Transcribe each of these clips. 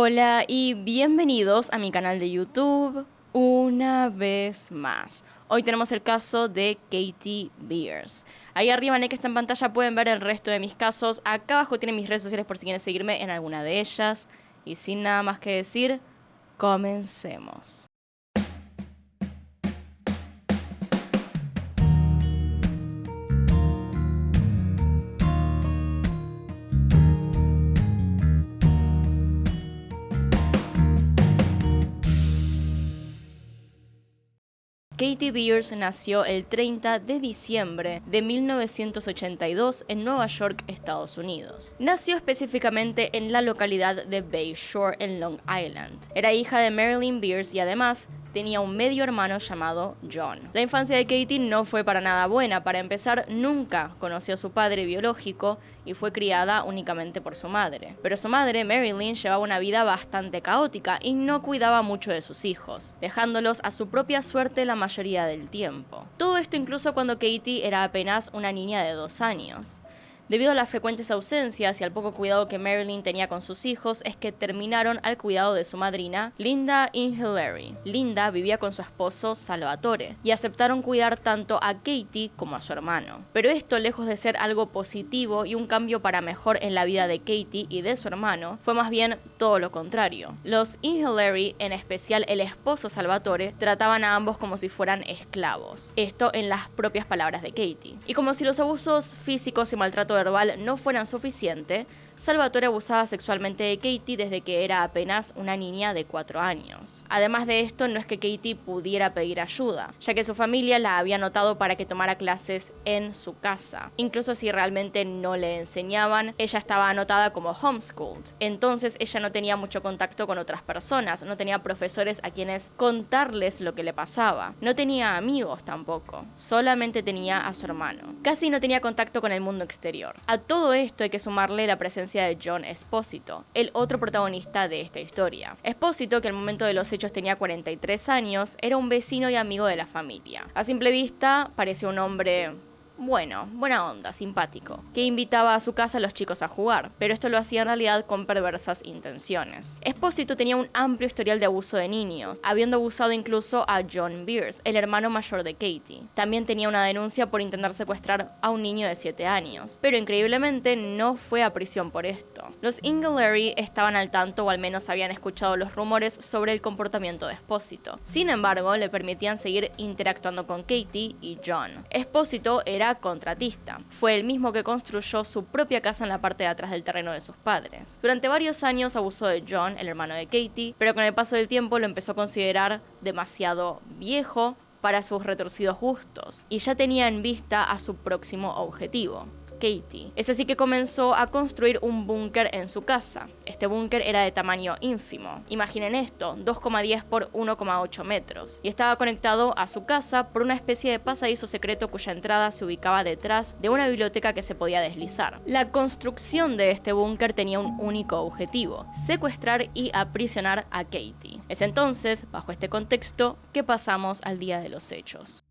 Hola y bienvenidos a mi canal de YouTube una vez más. Hoy tenemos el caso de Katie Beers. Ahí arriba en el que está en pantalla pueden ver el resto de mis casos. Acá abajo tienen mis redes sociales por si quieren seguirme en alguna de ellas. Y sin nada más que decir, comencemos. Katie Beers nació el 30 de diciembre de 1982 en Nueva York, Estados Unidos. Nació específicamente en la localidad de Bay Shore, en Long Island. Era hija de Marilyn Beers y además tenía un medio hermano llamado John. La infancia de Katie no fue para nada buena. Para empezar, nunca conoció a su padre biológico y fue criada únicamente por su madre. Pero su madre, Marilyn, llevaba una vida bastante caótica y no cuidaba mucho de sus hijos, dejándolos a su propia suerte la mayoría del tiempo. Todo esto incluso cuando Katie era apenas una niña de 2 años. Debido a las frecuentes ausencias y al poco cuidado que Marilyn tenía con sus hijos, es que terminaron al cuidado de su madrina, Linda Inghilleri. Linda vivía con su esposo Salvatore y aceptaron cuidar tanto a Katie como a su hermano. Pero esto, lejos de ser algo positivo y un cambio para mejor en la vida de Katie y de su hermano, fue más bien todo lo contrario. Los Inghilleri, en especial el esposo Salvatore, trataban a ambos como si fueran esclavos. Esto en las propias palabras de Katie. Y como si los abusos físicos y maltrato verbal no fueran suficiente, Salvatore abusaba sexualmente de Katie desde que era apenas una niña de 4 años. Además de esto, no es que Katie pudiera pedir ayuda, ya que su familia la había anotado para que tomara clases en su casa. Incluso si realmente no le enseñaban, ella estaba anotada como homeschooled. Entonces ella no tenía mucho contacto con otras personas, no tenía profesores a quienes contarles lo que le pasaba. No tenía amigos tampoco, solamente tenía a su hermano. Casi no tenía contacto con el mundo exterior. A todo esto hay que sumarle la presencia de John Esposito, el otro protagonista de esta historia. Esposito, que al momento de los hechos tenía 43 años, era un vecino y amigo de la familia. A simple vista parecía un hombre buena onda, simpático, que invitaba a su casa a los chicos a jugar, pero esto lo hacía en realidad con perversas intenciones. Esposito tenía un amplio historial de abuso de niños, habiendo abusado incluso a John Beers, el hermano mayor de Katie. También tenía una denuncia por intentar secuestrar a un niño de 7 años, pero increíblemente no fue a prisión por esto. Los Inghilleri estaban al tanto, o al menos habían escuchado los rumores sobre el comportamiento de Esposito. Sin embargo, le permitían seguir interactuando con Katie y John. Esposito era contratista. Fue el mismo que construyó su propia casa en la parte de atrás del terreno de sus padres. Durante varios años abusó de John, el hermano de Katie, pero con el paso del tiempo lo empezó a considerar demasiado viejo para sus retorcidos gustos y ya tenía en vista a su próximo objetivo, Katie. Es así que comenzó a construir un búnker en su casa. Este búnker era de tamaño ínfimo. Imaginen esto, 2,10 por 1,8 metros. Y estaba conectado a su casa por una especie de pasadizo secreto cuya entrada se ubicaba detrás de una biblioteca que se podía deslizar. La construcción de este búnker tenía un único objetivo: secuestrar y aprisionar a Katie. Es entonces, bajo este contexto, que pasamos al día de los hechos.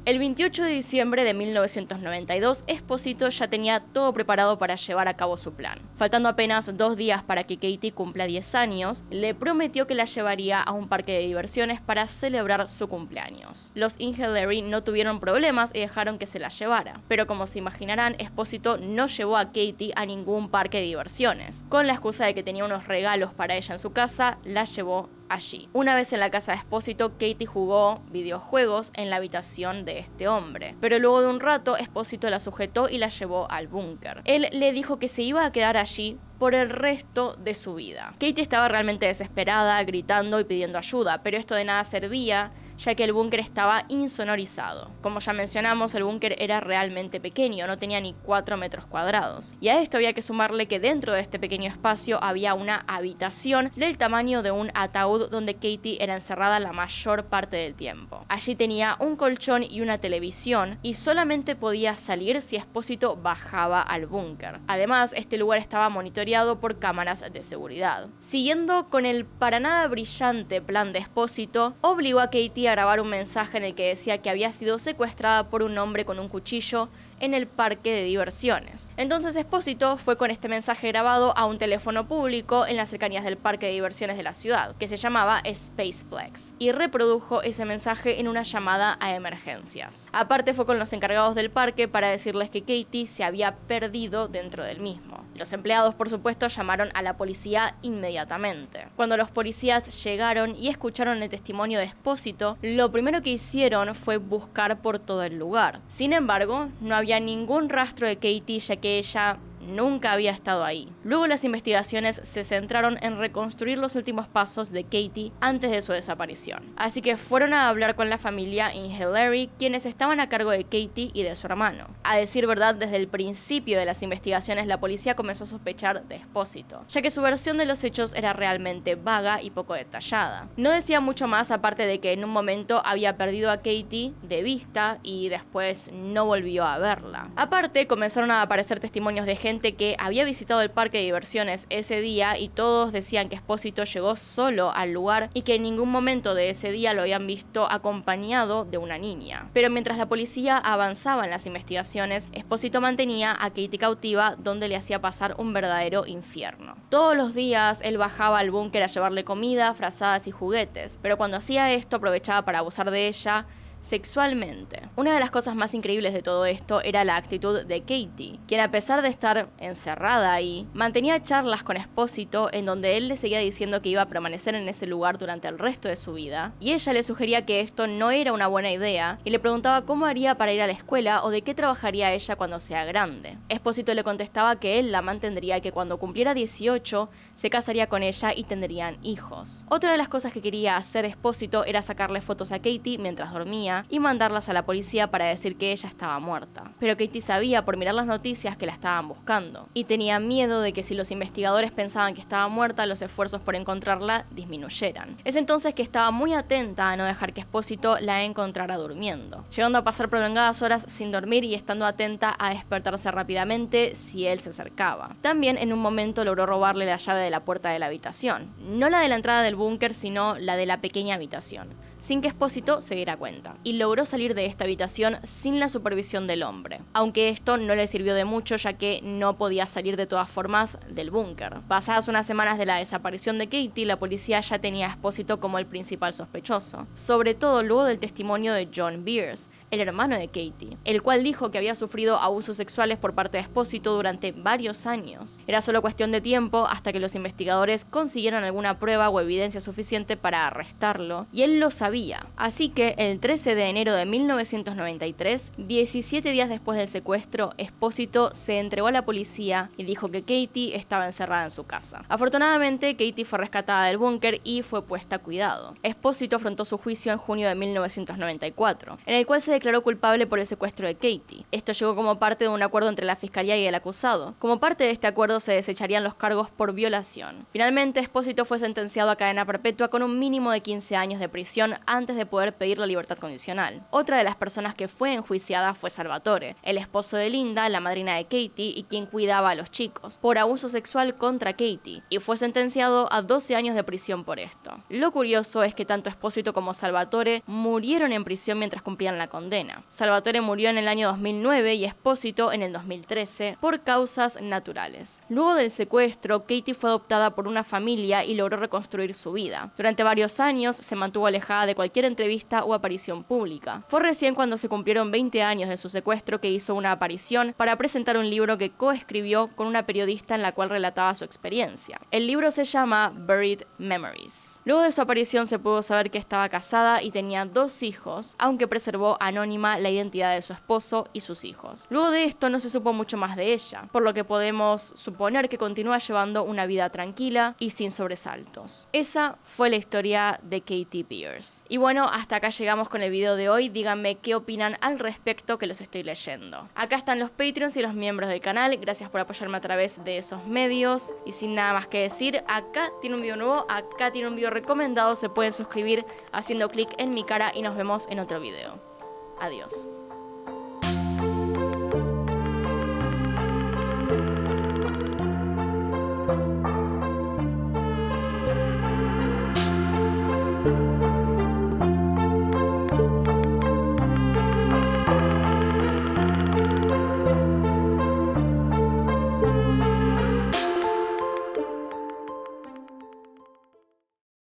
El 28 de diciembre de 1992, Esposito ya tenía todo preparado para llevar a cabo su plan. Faltando apenas 2 días para que Katie cumpla 10 años, le prometió que la llevaría a un parque de diversiones para celebrar su cumpleaños. Los Inghilleri no tuvieron problemas y dejaron que se la llevara, pero como se imaginarán, Esposito no llevó a Katie a ningún parque de diversiones. Con la excusa de que tenía unos regalos para ella en su casa, la llevó allí. Una vez en la casa de Esposito, Katie jugó videojuegos en la habitación de este hombre, pero luego de un rato Esposito la sujetó y la llevó al búnker. Él le dijo que se iba a quedar allí por el resto de su vida. Katie estaba realmente desesperada, gritando y pidiendo ayuda, pero esto de nada servía, ya que el búnker estaba insonorizado. Como ya mencionamos, el búnker era realmente pequeño, no tenía ni 4 metros cuadrados. Y a esto había que sumarle que dentro de este pequeño espacio había una habitación del tamaño de un ataúd donde Katie era encerrada la mayor parte del tiempo. Allí tenía un colchón y una televisión, y solamente podía salir si Esposito bajaba al búnker. Además, este lugar estaba monitoreado por cámaras de seguridad. Siguiendo con el para nada brillante plan de Esposito, obligó a Katie a grabar un mensaje en el que decía que había sido secuestrada por un hombre con un cuchillo en el parque de diversiones. Entonces Espósito fue con este mensaje grabado a un teléfono público en las cercanías del parque de diversiones de la ciudad, que se llamaba Spaceplex, y reprodujo ese mensaje en una llamada a emergencias. Aparte fue con los encargados del parque para decirles que Katie se había perdido dentro del mismo. Los empleados, por supuesto, llamaron a la policía inmediatamente. Cuando los policías llegaron y escucharon el testimonio de Espósito, lo primero que hicieron fue buscar por todo el lugar. Sin embargo, no había ningún rastro de Katie, ya que ella nunca había estado ahí. Luego las investigaciones se centraron en reconstruir los últimos pasos de Katie antes de su desaparición. Así que fueron a hablar con la familia y Hillary, quienes estaban a cargo de Katie y de su hermano. A decir verdad, desde el principio de las investigaciones la policía comenzó a sospechar de Espósito, ya que su versión de los hechos era realmente vaga y poco detallada. No decía mucho más aparte de que en un momento había perdido a Katie de vista y después no volvió a verla. Aparte, comenzaron a aparecer testimonios de gente que había visitado el parque de diversiones ese día y todos decían que Espósito llegó solo al lugar y que en ningún momento de ese día lo habían visto acompañado de una niña. Pero mientras la policía avanzaba en las investigaciones, Espósito mantenía a Katie cautiva, donde le hacía pasar un verdadero infierno. Todos los días él bajaba al búnker a llevarle comida, frazadas y juguetes, pero cuando hacía esto aprovechaba para abusar de ella sexualmente. Una de las cosas más increíbles de todo esto era la actitud de Katie, quien a pesar de estar encerrada ahí, mantenía charlas con Espósito en donde él le seguía diciendo que iba a permanecer en ese lugar durante el resto de su vida, y ella le sugería que esto no era una buena idea y le preguntaba cómo haría para ir a la escuela o de qué trabajaría ella cuando sea grande. Espósito le contestaba que él la mantendría y que cuando cumpliera 18 se casaría con ella y tendrían hijos. Otra de las cosas que quería hacer Espósito era sacarle fotos a Katie mientras dormía y mandarlas a la policía para decir que ella estaba muerta. Pero Katie sabía por mirar las noticias que la estaban buscando, y tenía miedo de que si los investigadores pensaban que estaba muerta, los esfuerzos por encontrarla disminuyeran. Es entonces que estaba muy atenta a no dejar que Espósito la encontrara durmiendo, llegando a pasar prolongadas horas sin dormir y estando atenta a despertarse rápidamente si él se acercaba. También en un momento logró robarle la llave de la puerta de la habitación, no la de la entrada del búnker, sino la de la pequeña habitación, sin que Espósito se diera cuenta, y logró salir de esta habitación sin la supervisión del hombre, aunque esto no le sirvió de mucho ya que no podía salir de todas formas del búnker. Pasadas unas semanas de la desaparición de Katie, la policía ya tenía a Espósito como el principal sospechoso, sobre todo luego del testimonio de John Beers, el hermano de Katie, el cual dijo que había sufrido abusos sexuales por parte de Espósito durante varios años. Era solo cuestión de tiempo hasta que los investigadores consiguieran alguna prueba o evidencia suficiente para arrestarlo, y él lo sabía. Así que el 13 de enero de 1993, 17 días después del secuestro, Espósito se entregó a la policía y dijo que Katie estaba encerrada en su casa. Afortunadamente, Katie fue rescatada del búnker y fue puesta a cuidado. Espósito afrontó su juicio en junio de 1994, en el cual se declaró culpable por el secuestro de Katie. Esto llegó como parte de un acuerdo entre la fiscalía y el acusado. Como parte de este acuerdo se desecharían los cargos por violación. Finalmente, Espósito fue sentenciado a cadena perpetua con un mínimo de 15 años de prisión antes de poder pedir la libertad condicional. Otra de las personas que fue enjuiciada fue Salvatore, el esposo de Linda, la madrina de Katie y quien cuidaba a los chicos, por abuso sexual contra Katie, y fue sentenciado a 12 años de prisión por esto. Lo curioso es que tanto Espósito como Salvatore murieron en prisión mientras cumplían la condena. Salvatore murió en el año 2009 y Espósito en el 2013 por causas naturales. Luego del secuestro, Katie fue adoptada por una familia y logró reconstruir su vida. Durante varios años se mantuvo alejada de cualquier entrevista o aparición pública. Fue recién cuando se cumplieron 20 años de su secuestro que hizo una aparición para presentar un libro que coescribió con una periodista en la cual relataba su experiencia. El libro se llama Buried Memories. Luego de su aparición se pudo saber que estaba casada y tenía 2 hijos, aunque preservó anónima la identidad de su esposo y sus hijos. Luego de esto no se supo mucho más de ella, por lo que podemos suponer que continúa llevando una vida tranquila y sin sobresaltos. Esa fue la historia de Katie Beers. Y bueno, hasta acá llegamos con el video de hoy. Díganme qué opinan al respecto, que los estoy leyendo. Acá están los Patreons y los miembros del canal. Gracias por apoyarme a través de esos medios. Y sin nada más que decir, acá tiene un video nuevo, acá tiene un video recomendado. Se pueden suscribir haciendo clic en mi cara y nos vemos en otro video. Adiós.